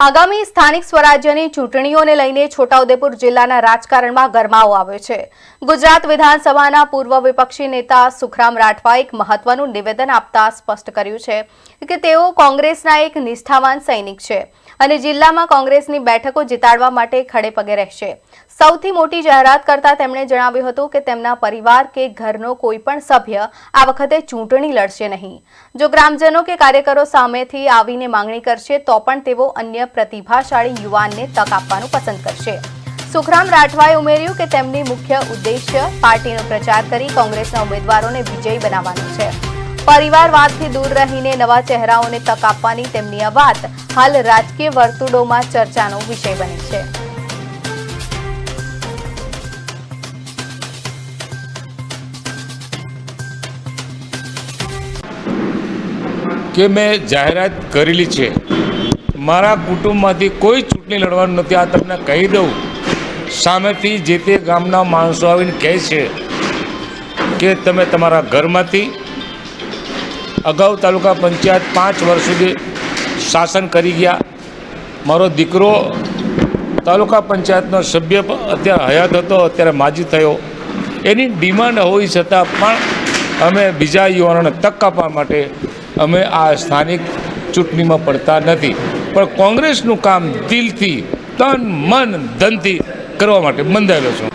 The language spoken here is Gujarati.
આગામી સ્થાનિક સ્વરાજ્યની ચૂંટણીઓને લઈને છોટાઉદેપુર જિલ્લાના રાજકારણમાં ગરમાવો આવ્યો છે। ગુજરાત વિધાનસભાના પૂર્વ વિપક્ષી નેતા સુખરામ રાઠવાએ એક મહત્વનું નિવેદન આપતા સ્પષ્ટ કર્યું છે કે તેઓ કોંગ્રેસના એક નિષ્ઠાવાન સૈનિક છે અને જિલ્લામાં કોંગ્રેસની બેઠકો જીતાડવા માટે ખડે પગે રહેશે। સૌથી મોટી જાહેરાત કરતા તેમણે જણાવ્યું હતું કે તેમના પરિવાર કે ઘરનો કોઈ પણ સભ્ય આ વખતે ચૂંટણી લડશે નહીં। જો ગ્રામજનો કે કાર્યકરો સામેથી આવીને માંગણી કરશે તો પણ તેઓ અન્ય પ્રતિભાશાળી યુવાનને તક આપવાનું પસંદ કરશે। સુખરામ રાઠવાએ ઉમેર્યું કે તેમની મુખ્ય ઉદ્દેશ્ય પાર્ટીનો પ્રચાર કરી કોંગ્રેસના ઉમેદવારોને વિજયી બનાવવાનો છે। પરિવારવાદથી દૂર રહીને નવા ચહેરાઓને તક આપવાની તેમની આ વાત હાલ રાજકીય વર્તુળોમાં ચર્ચાનો વિષય બની છે। કે મેં જાહેરાત કરેલી છે, મારા કુટુંબમાંથી કોઈ ચૂંટણી લડવાનું નથી। આ તમને કહી દઉં, સામેથી જે તે ગામના માણસો આવીને કહે છે કે તમે તમારા ઘરમાંથી અગાઉ તાલુકા પંચાયત 5 વર્ષ સુધી શાસન કરી ગયા, મારો દીકરો તાલુકા પંચાયતનો સભ્ય અત્યારે હયાત હતો, અત્યારે માજી થયો, એની ડિમાન્ડ હોઈ છતાં પણ અમે બીજા યુવાનોને તક આપવા માટે અમે આ સ્થાનિક ચૂંટણીમાં પડતા નથી, પણ કોંગ્રેસનું કામ દિલથી તન મન ધનથી કરવા માટે બંધાયેલો છું।